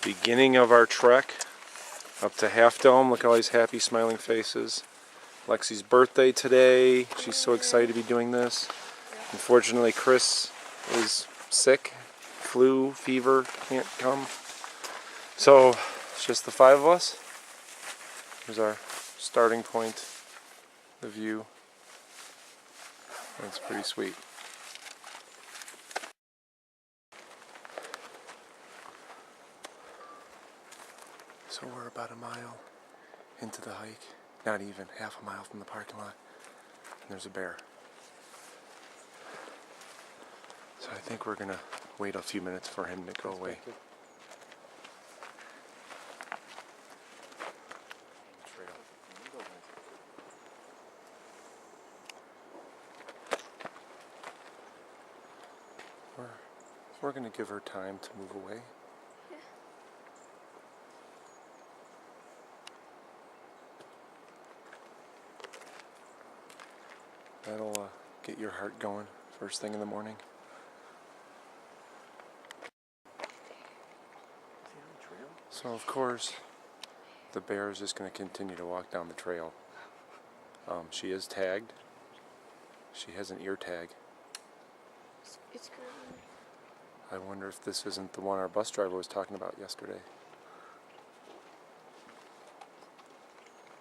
Beginning of our trek up to Half Dome. Look at all these happy smiling faces. Lexi's birthday today. She's so excited to be doing this. Unfortunately, Chris is sick. Flu, fever, can't come. So it's just the five of us. Here's our starting point, the view. That's pretty sweet. So we're about a mile into the hike, not even half a mile from the parking lot, and there's a bear. So I think we're gonna wait a few minutes for him to go away. We're gonna give her time to move away. That'll get your heart going first thing in the morning. So of course, the bear is just going to continue to walk down the trail. She is tagged. She has an ear tag. It's good. I wonder if this isn't the one our bus driver was talking about yesterday.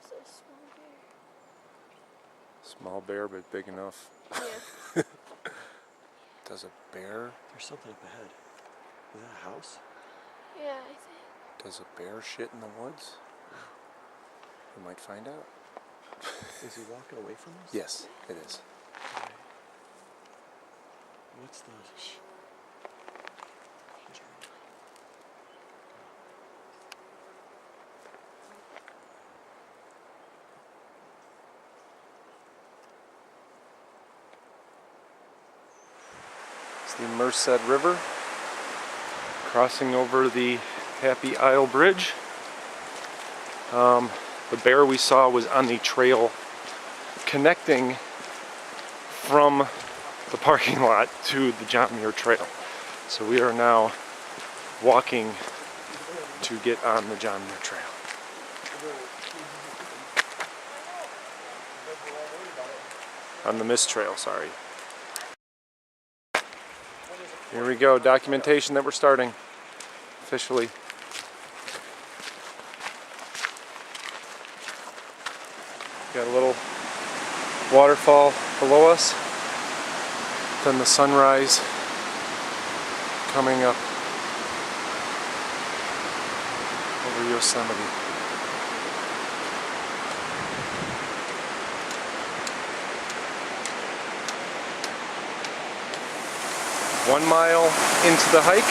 It's a small bear. Small bear, but big enough. Yeah. Does a bear? There's something up ahead. Is that a house? Yeah, I think. Does a bear shit in the woods? We might find out. Is he walking away from us? Yes, it is. Okay. What's the... It's the Merced River, crossing over the Happy Isle Bridge. The bear we saw was on the trail connecting from the parking lot to the John Muir Trail. So we are now walking to get on the John Muir Trail. On the Mist Trail, sorry. Here we go, documentation that we're starting officially. Got a little waterfall below us, then the sunrise coming up over Yosemite. One mile into the hike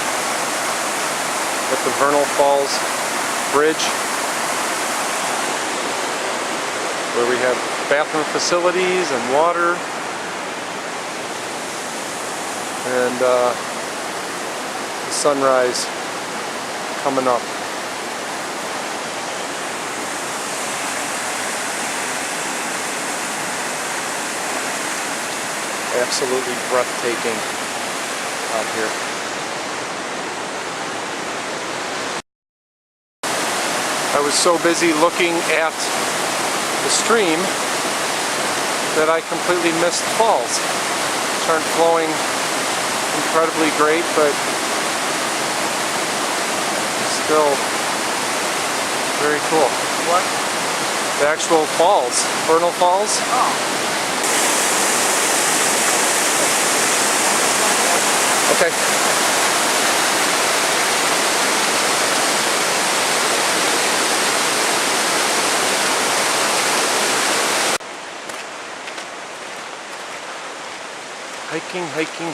at the Vernal Falls Bridge, where we have bathroom facilities and water, and the sunrise coming up. Absolutely breathtaking out here. I was so busy looking at the stream that I completely missed falls. Which aren't flowing incredibly great, but still very cool. What? The actual falls, Vernal Falls. Oh. Okay.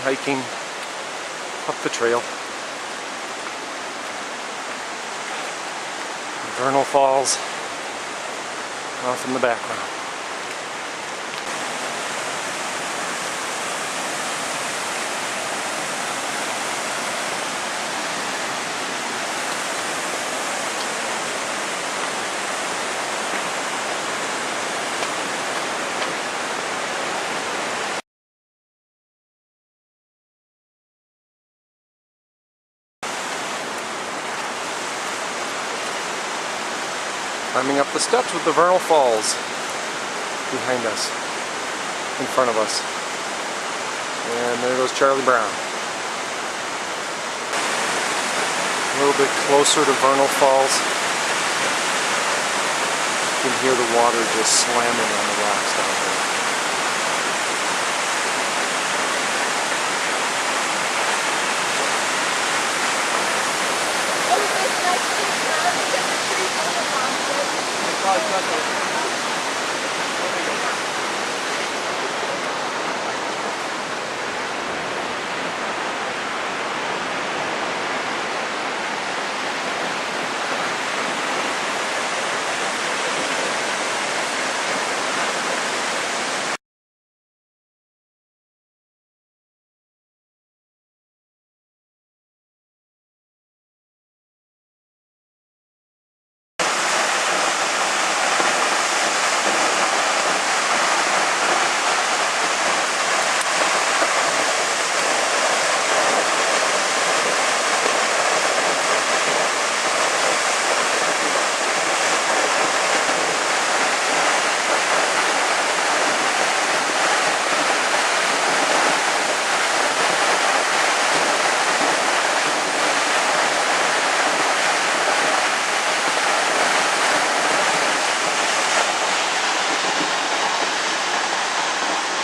Hiking up the trail. Vernal Falls off in the background. Climbing up the steps with the Vernal Falls behind us, in front of us. And there goes Charlie Brown. A little bit closer to Vernal Falls. You can hear the water just slamming on the rocks down there. Oh, it's nice to see clouds and the trees on the mountain.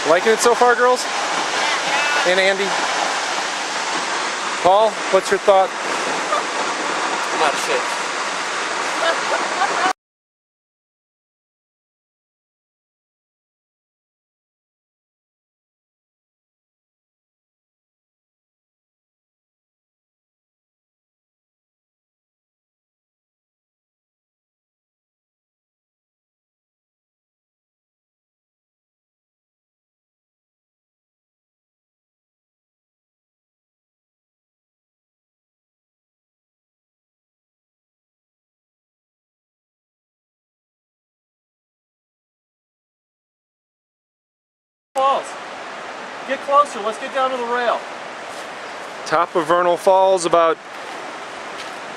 Liking it so far, girls? And Andy? Paul, what's your thought? Not shit. Falls. Get closer. Let's get down to the rail. Top of Vernal Falls, about,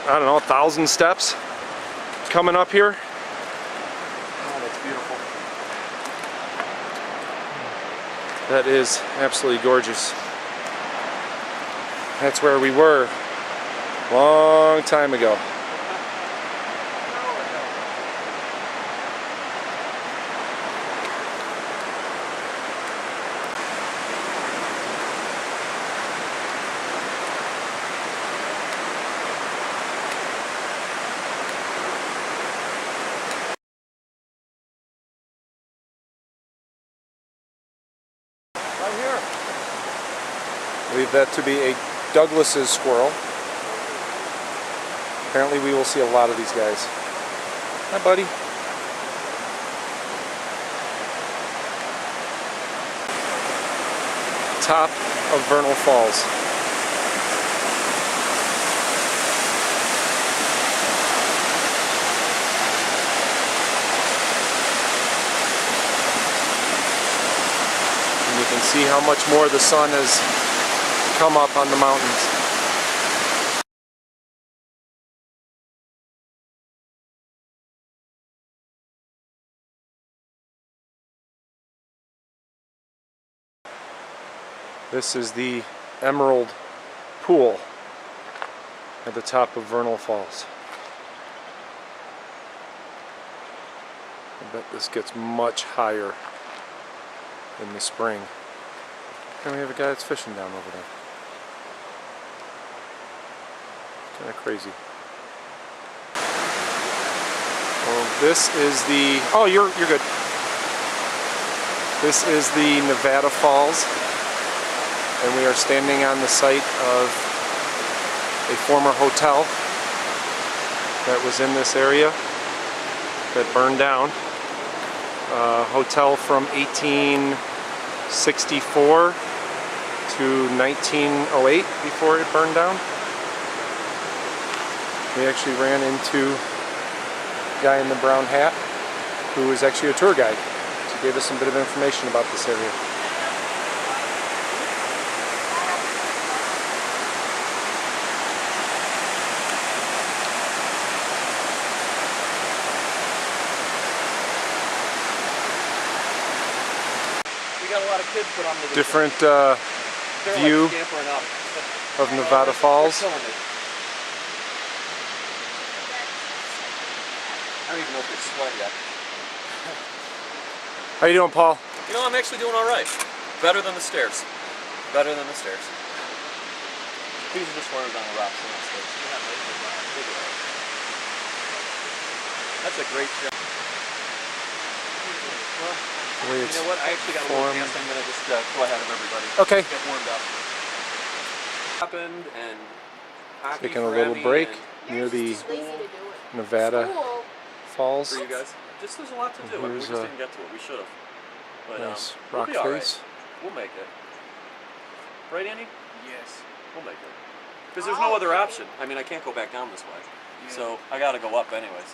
I don't know, 1,000 steps coming up here. Oh, that's beautiful. That is absolutely gorgeous. That's where we were a long time ago. Right here. Believe that to be a Douglas's squirrel. Apparently we will see a lot of these guys. Hi, buddy. Top of Vernal Falls. And you can see how much more the sun has come up on the mountains. This is the Emerald Pool at the top of Vernal Falls. I bet this gets much higher in the spring. And we have a guy that's fishing down over there. Kind of crazy. Well, this is the... Oh, you're good. This is the Nevada Falls. And we are standing on the site of a former hotel that was in this area that burned down. A hotel from 1864 to 1908 before it burned down. We actually ran into a guy in the brown hat who was actually a tour guide. So he gave us some bit of information about this area. We got a lot of kids put on the different They're view like scampering up. of Nevada Falls. They're killing it. I don't even know if they sweat yet. How you doing, Paul? You know, I'm actually doing all right. Better than the stairs. Better than the stairs. These are just worms on the rocks and the stairs. That's a great shot. The way You it's know what? I actually got a little formed. chance. I'm going to just go ahead of everybody. Okay. Get warmed up. Happened and hockey Taking a for little Emmy break and near the Just lazy to do it. Nevada School. Falls. for you guys. Just there's a lot to do. I mean, we Here's just a didn't get to it. We should have. But Nice we'll rock be all right. face. We'll make it. Right, Andy? Yes. We'll make it. Because there's no other option. I mean, I can't go back down this way. So I got to go up anyways.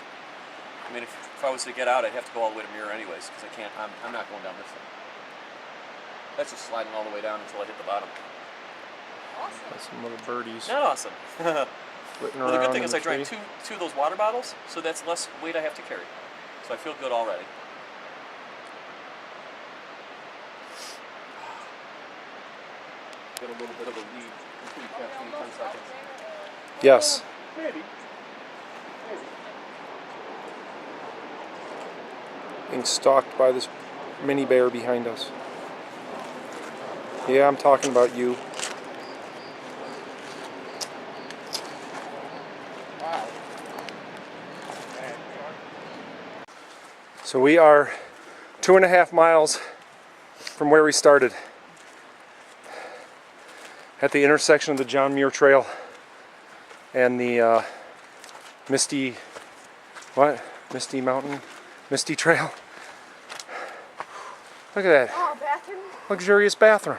I mean, if I was to get out, I'd have to go all the way to Mirror anyways, because I can't. I'm not going down this way. That's just sliding all the way down until I hit the bottom. Got some little birdies Not awesome. Well, flitting the around good thing in is the I drank tree. two of those water bottles, so that's less weight I have to carry. So I feel good already. Get a little bit of a lead. Complete capture in 10 seconds. Yes. Maybe. Being stalked by this mini bear behind us. Yeah, I'm talking about you. So we are 2.5 miles from where we started. At the intersection of the John Muir Trail and the Misty Mountain? Misty Trail. Look at that. Oh, bathroom. Luxurious bathroom.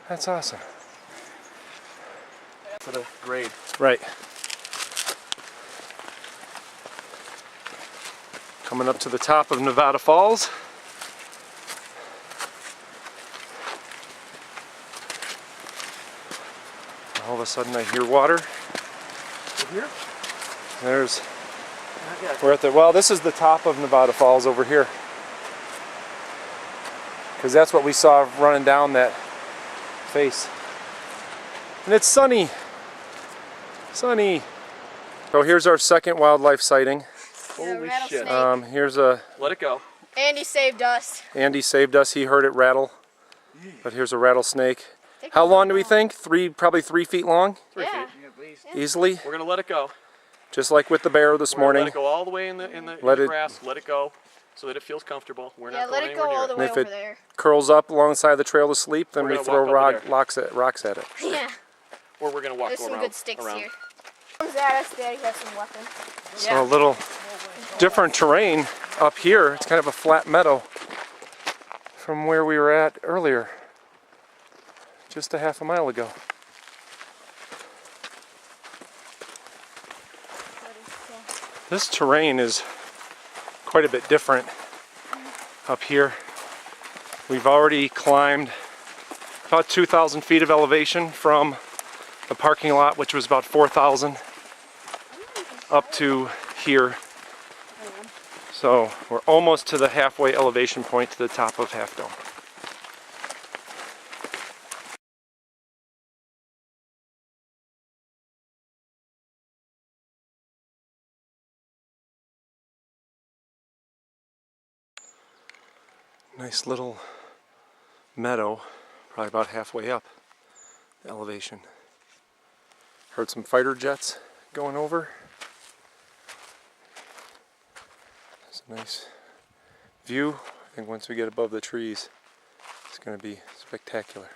That's awesome. For the grade. Right. Coming up to the top of Nevada Falls. All of a sudden I hear water. Here? We're at the, well, this is the top of Nevada Falls over here. Because that's what we saw running down that face. And it's sunny. Sunny. So here's our second wildlife sighting. Holy shit. rattlesnake. Here's a, Let it go. Andy saved us. Andy saved us, he heard it rattle. But here's a rattlesnake. How long do we think? Probably 3 feet long? 3 Yeah. feet. Easily? We're gonna let it go. Just like with the bear this We're gonna morning. let it go all the way in the Let it- grass. Let it go so that it feels comfortable. We're Yeah, not let going it go anywhere all near the it. way if over it- there. Curls up alongside the trail to sleep, then We're we gonna throw walk over there. rocks at it. Yeah. Or we're gonna walk There's some around. good sticks around. here. Comes at us, Daddy has some weapons. So a little different terrain up here. It's kind of a flat meadow from where we were at earlier, just a half a mile ago. This terrain is quite a bit different up here. We've already climbed about 2,000 feet of elevation from the parking lot, which was about 4,000, up to here. So we're almost to the halfway elevation point to the top of Half Dome. Nice little meadow, probably about halfway up the elevation. Heard some fighter jets going over. It's a nice view. I think once we get above the trees, it's going to be spectacular.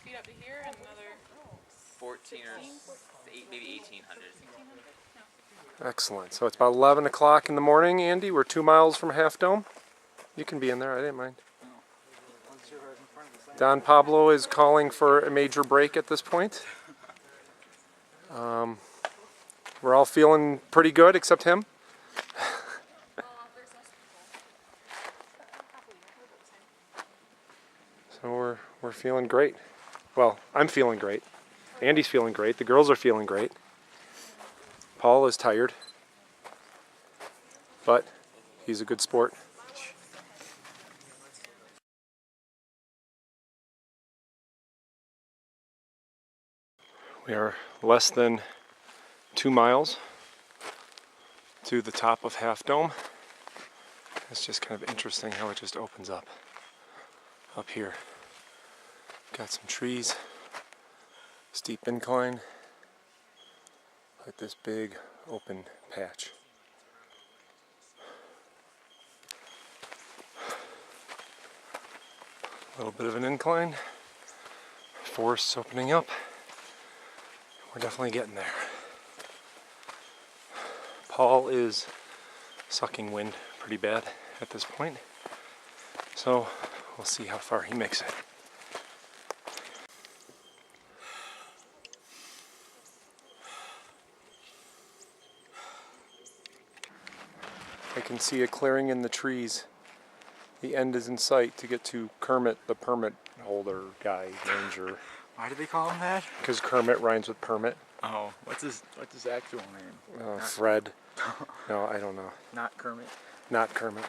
Feet up to here and another 14 or maybe 1,800. Excellent. So it's about 11 o'clock in the morning, Andy. We're 2 miles from Half Dome. You can be in there, I didn't mind. Don Pablo is calling for a major break at this point. We're all feeling pretty good except him. So we're feeling great. Well, I'm feeling great. Andy's feeling great. The girls are feeling great. Paul is tired, but he's a good sport. We are less than 2 miles to the top of Half Dome. It's just kind of interesting how it just opens up here. Got some trees, steep incline, like this big open patch. A little bit of an incline, forests opening up. We're definitely getting there. Paul is sucking wind pretty bad at this point, so we'll see how far he makes it. I can see a clearing in the trees. The end is in sight to get to Kermit, the permit holder guy, ranger. Why do they call him that? Because Kermit rhymes with permit. Oh, what's his actual name? Fred. No, I don't know. Not Kermit. Not Kermit.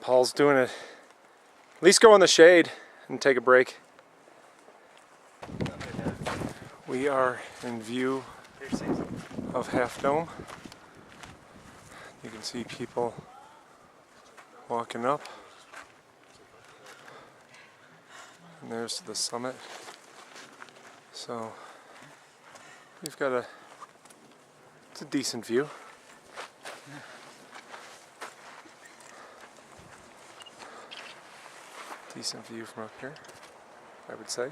Paul's doing it. At least go in the shade and take a break. We are in view of Half Dome. You can see people walking up. And there's the summit. So we've got it's a decent view. Decent view from up here, I would say.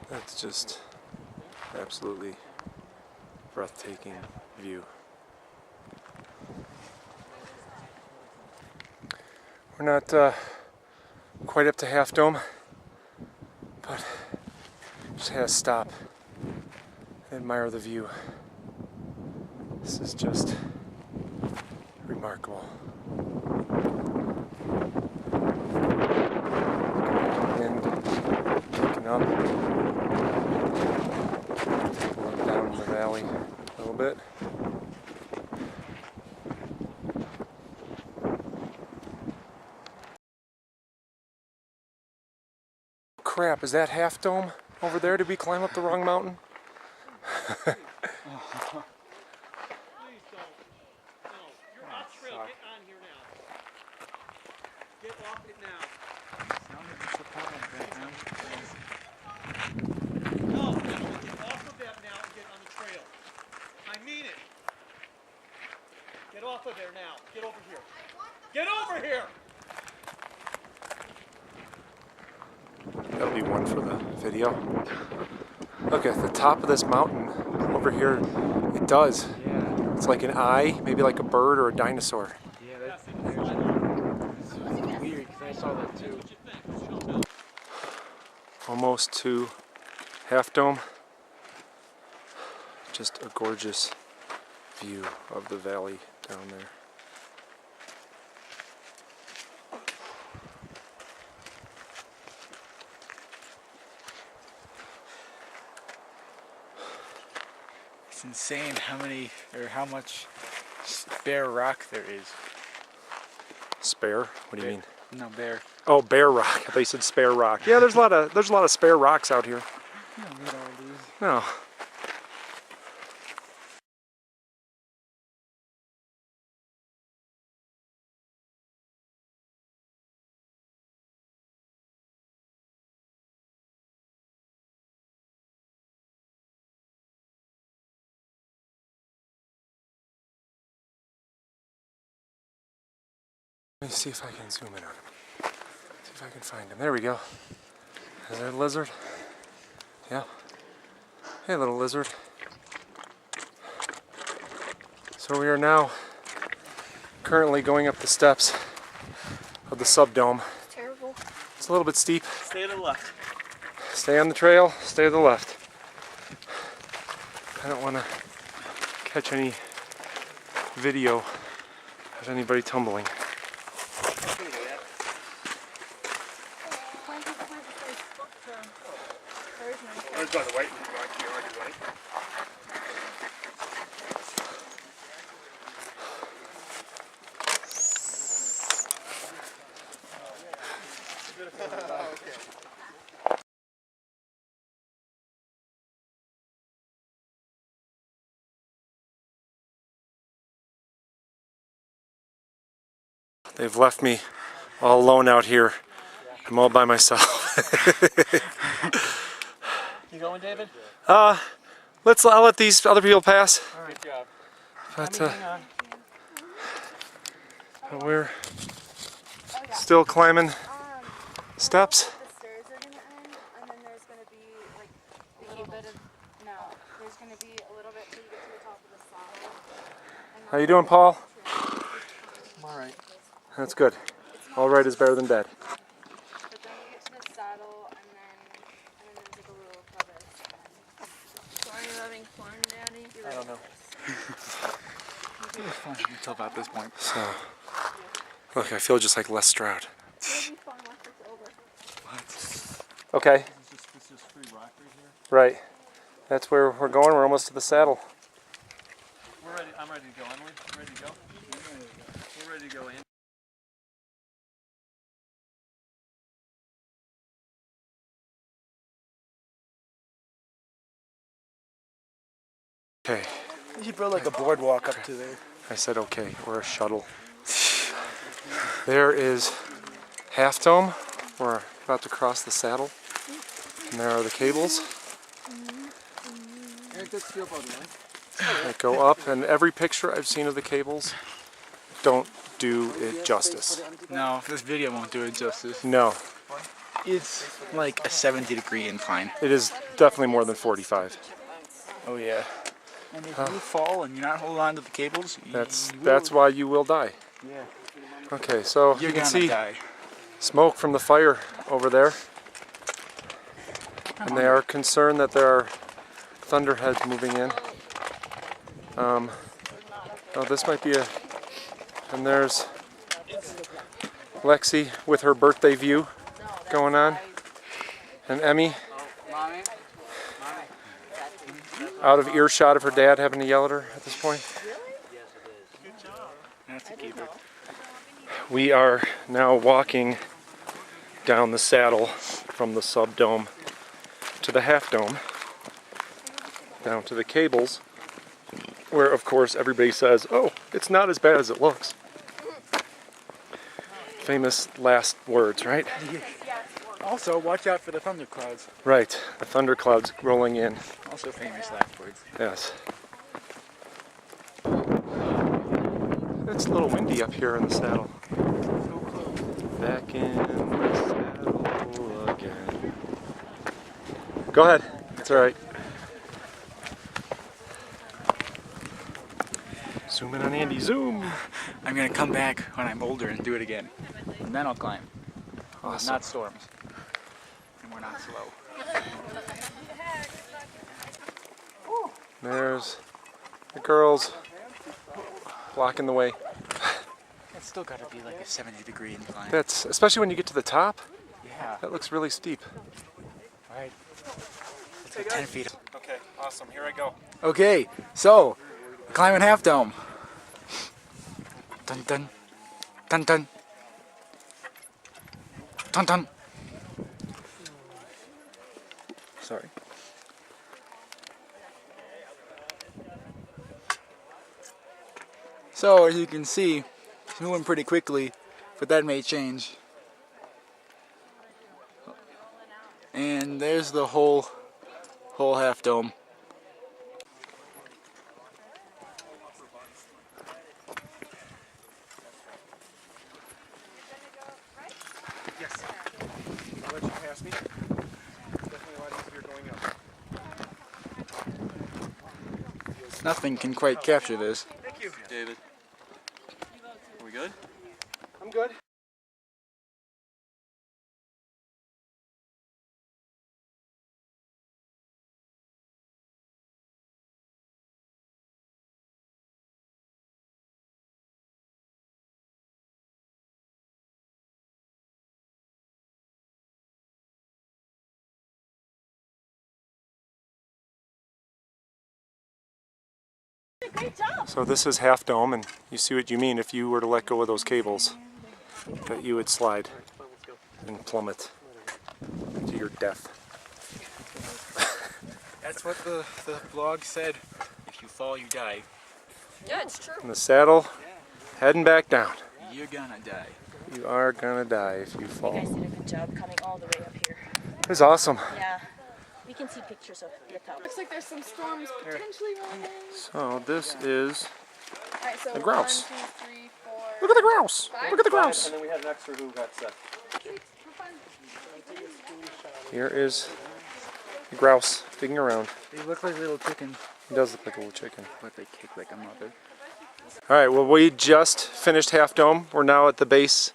That's just absolutely breathtaking view. We're not quite up to Half Dome, but just had to stop and admire the view. This is just remarkable. Wind picking up. Take a look down in the valley a little bit. Crap, is that Half Dome over there? Did we climb up the wrong mountain? Get off of there now. Get over here. Get over here! That'll be one for the video. Look at the top of this mountain over here. It does. Yeah. It's like an eye, maybe like a bird or a dinosaur. Yeah, that's weird because I saw that too. Almost to Half Dome. Just a gorgeous view of the valley down there. It's insane how much spare rock there is. Spare? What do you mean? No, bare. Oh, bare rock. I thought you said spare rock. Yeah, there's a lot of spare rocks out here. You don't need all these. No. Let me see if I can zoom in on him. See if I can find him. There we go. Is there a lizard? Yeah. Hey, little lizard. So we are now currently going up the steps of the subdome. Terrible. It's a little bit steep. Stay to the left. Stay on the trail, stay to the left. I don't want to catch any video of anybody tumbling. There's by the white one. You already white. They've left me all alone out here. I'm all by myself. You going, David? I'll let these other people pass. All right, job. But Hang on. we're still climbing steps. The stairs are gonna end, and then there's gonna be like a little bit of there's gonna be a little bit till you get to the top of the saddle. How you doing, Paul? I'm all right. That's good. All right is better than dead. But then you get to the saddle, and then there's like a little crevice. So are you having fun, Daddy? I don't know. It was fun until about this point. So, look, I feel just like Les Stroud. It'll be fun once it's over. Okay, This is free rock right here. right. That's where we're going. We're almost to the saddle. We're ready. I'm ready to go. Emily, ready to go? We're ready to go in. Okay, You should build like a boardwalk up to there. I said okay, or a shuttle. There is Half Dome. We're about to cross the saddle. And there are the cables that go up. And every picture I've seen of the cables don't do it justice. No, this video won't do it justice. No, It's like a 70-degree incline. it is definitely more than 45. Oh yeah. And if you fall and you're not holding on to the cables, That's why you will die. Yeah. Okay, so You're you can gonna see die. smoke from the fire over there. And they are concerned that there are thunderheads moving in. Oh, this might be a... And there's Lexi with her birthday view going on. And Emmy out of earshot of her dad having to yell at her at this point. That's a keeper. We are now walking down the saddle from the subdome to the half dome, down to the cables, where of course everybody says, oh, it's not as bad as it looks. Famous last words, right? Also, watch out for the thunderclouds. Right, the thunderclouds rolling in, Also famous last words. yes. It's a little windy up here in the saddle. Back in the saddle again. Go ahead, it's alright. Zoom in on Andy, zoom! I'm gonna come back when I'm older and do it again. And then I'll climb. Awesome. Not storms. And we're not slow. There's the girls blocking the way. It's still gotta be like a 70-degree incline. That's, especially when you get to the top, Yeah. that looks really steep. Right. It's like 10 feet. Okay, awesome, here I go. Okay, so climbing Half Dome. Dun dun. Dun dun. Dun dun. Sorry. So as you can see, it's moving pretty quickly, but that may change. And there's the whole Half Dome. Yes. I'll let you pass me. Definitely a lot easier going up. Nothing can quite capture this. Thank you. David. Are we good? I'm good. So this is Half Dome, and you see what you mean if you were to let go of those cables, that you would slide and plummet to your death. That's what the blog said. If you fall, you die. Yeah, it's true. In the saddle, heading back down. You're gonna die. You are gonna die if you You fall. guys did a good job coming all the way up here. It was awesome. Yeah. We can see pictures of the top. Looks like there's some storms potentially rolling in. So this is, Alright, so The grouse. 1, 2, 3, 4. look at the grouse. Look at the grouse. And then we had an extra who got sick. Here is the grouse digging around. They look like little chickens, He does look like a little chicken. but they kick like a mother. All right, well, we just finished Half Dome. We're now at the base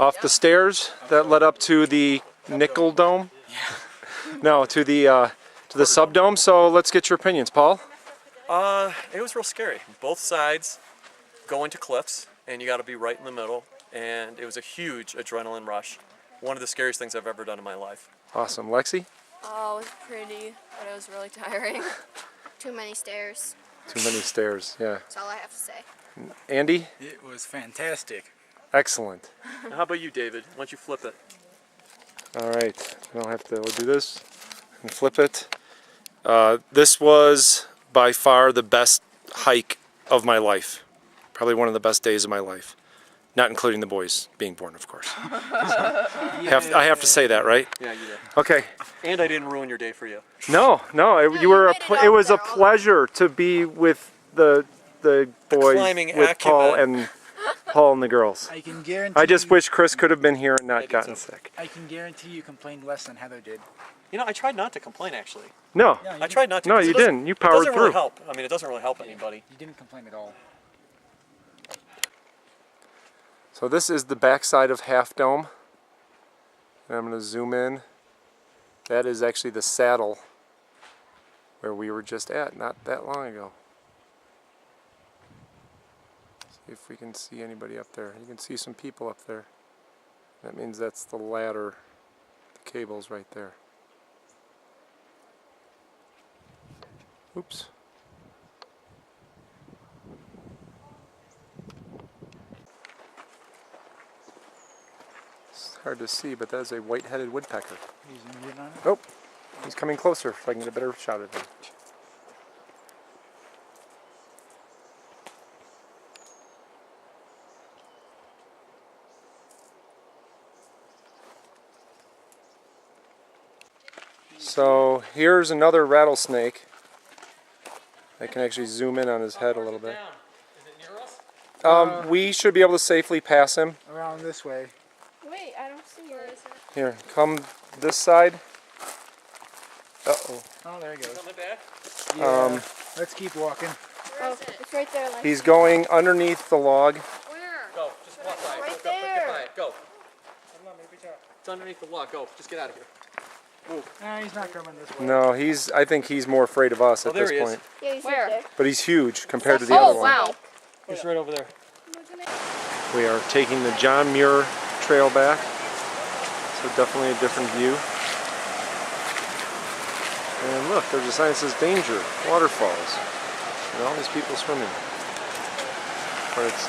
off the stairs that led up to the Nickel Dome. No, to the Subdome. So let's get your opinions, Paul. It was real scary. Both sides go into cliffs, and you got to be right in the middle. And it was a huge adrenaline rush. One of the scariest things I've ever done in my life. Awesome. Lexi? Oh, it was pretty, but it was really tiring. Too many stairs. Too many stairs, yeah. That's all I have to say. Andy? It was fantastic. Excellent. How about you, David? Why don't you flip it? All right, we don't have to, we'll do this and flip it. This was by far the best hike of my life. Probably one of the best days of my life. Not including the boys being born, of course. I have to say that, right? Yeah, you did. Okay. And I didn't ruin your day for you. No, you were made it it was a up there. pleasure to be with the boys, climbing with Paul acumen. and the girls. I can guarantee. I just wish Chris could have been here and not did gotten too. sick. I can guarantee you complained less than Heather did. You know, I tried not to complain, actually. No, Yeah, I tried not to. No, 'cause you it doesn't- didn't. You It powered doesn't really through. help. I mean, it doesn't really help anybody. You didn't complain at all. So this is the backside of Half Dome. And I'm going to zoom in. That is actually the saddle where we were just at not that long ago. See if we can see anybody up there. You can see some people up there. That means that's the ladder, the cable's right there. Oops. It's hard to see, but that is a white-headed woodpecker. You zoomed in on it? Oh, he's coming closer so I can get a better shot of him. So here's another rattlesnake. I can actually zoom in on his head a little bit. Is it near us? We should be able to safely pass him. Around this way. Wait, I don't see it. Here, come this side. Uh-oh. Oh, there he goes. Coming back? Yeah. Let's keep walking. Oh, it's right there. Like, He's going underneath the log. where? Go. Just walk by it. Right Go, go, there. Get by it. Go. It's underneath the log. Go. Just get out of here. Nah, he's not coming this way. No, I think he's more afraid of us Oh, at there this he is. point. Yeah, he's right there. But he's huge compared to the other Oh, one. wow. He's right over there. We are taking the John Muir Trail back. So definitely a different view. And look, there's a sign that says danger, waterfalls. And all these people swimming. But it's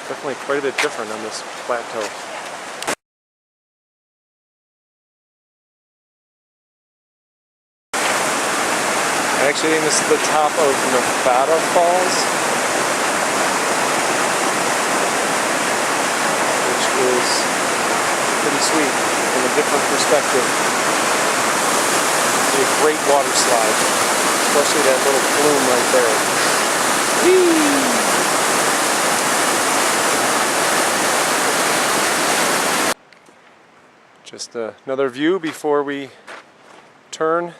definitely quite a bit different on this plateau. I actually think this is the top of Nevada Falls, which is pretty sweet from a different perspective. It's a great water slide, especially that little flume right there. Whee! Just another view before we turn.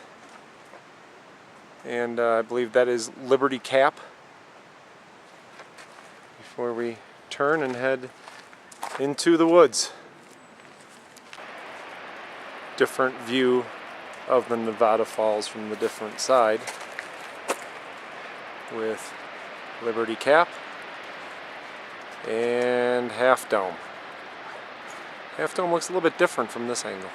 And I believe that is Liberty Cap. Before we turn and head into the woods. Different view of the Nevada Falls from the different side. With Liberty Cap and Half Dome. Half Dome looks a little bit different from this angle.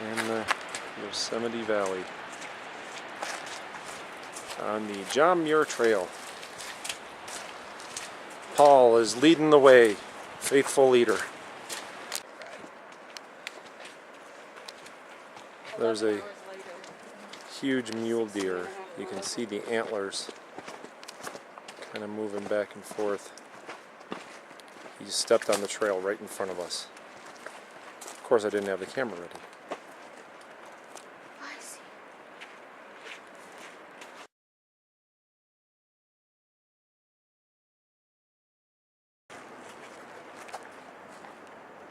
in the Yosemite Valley on the John Muir Trail. Paul is leading the way, faithful leader. There's a huge mule deer. You can see the antlers kind of moving back and forth. He stepped on the trail right in front of us. Of course, I didn't have the camera ready. I see.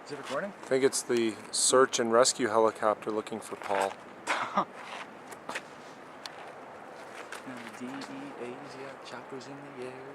Is it recording? I think it's the search and rescue helicopter looking for Paul. DEA's got choppers in the air.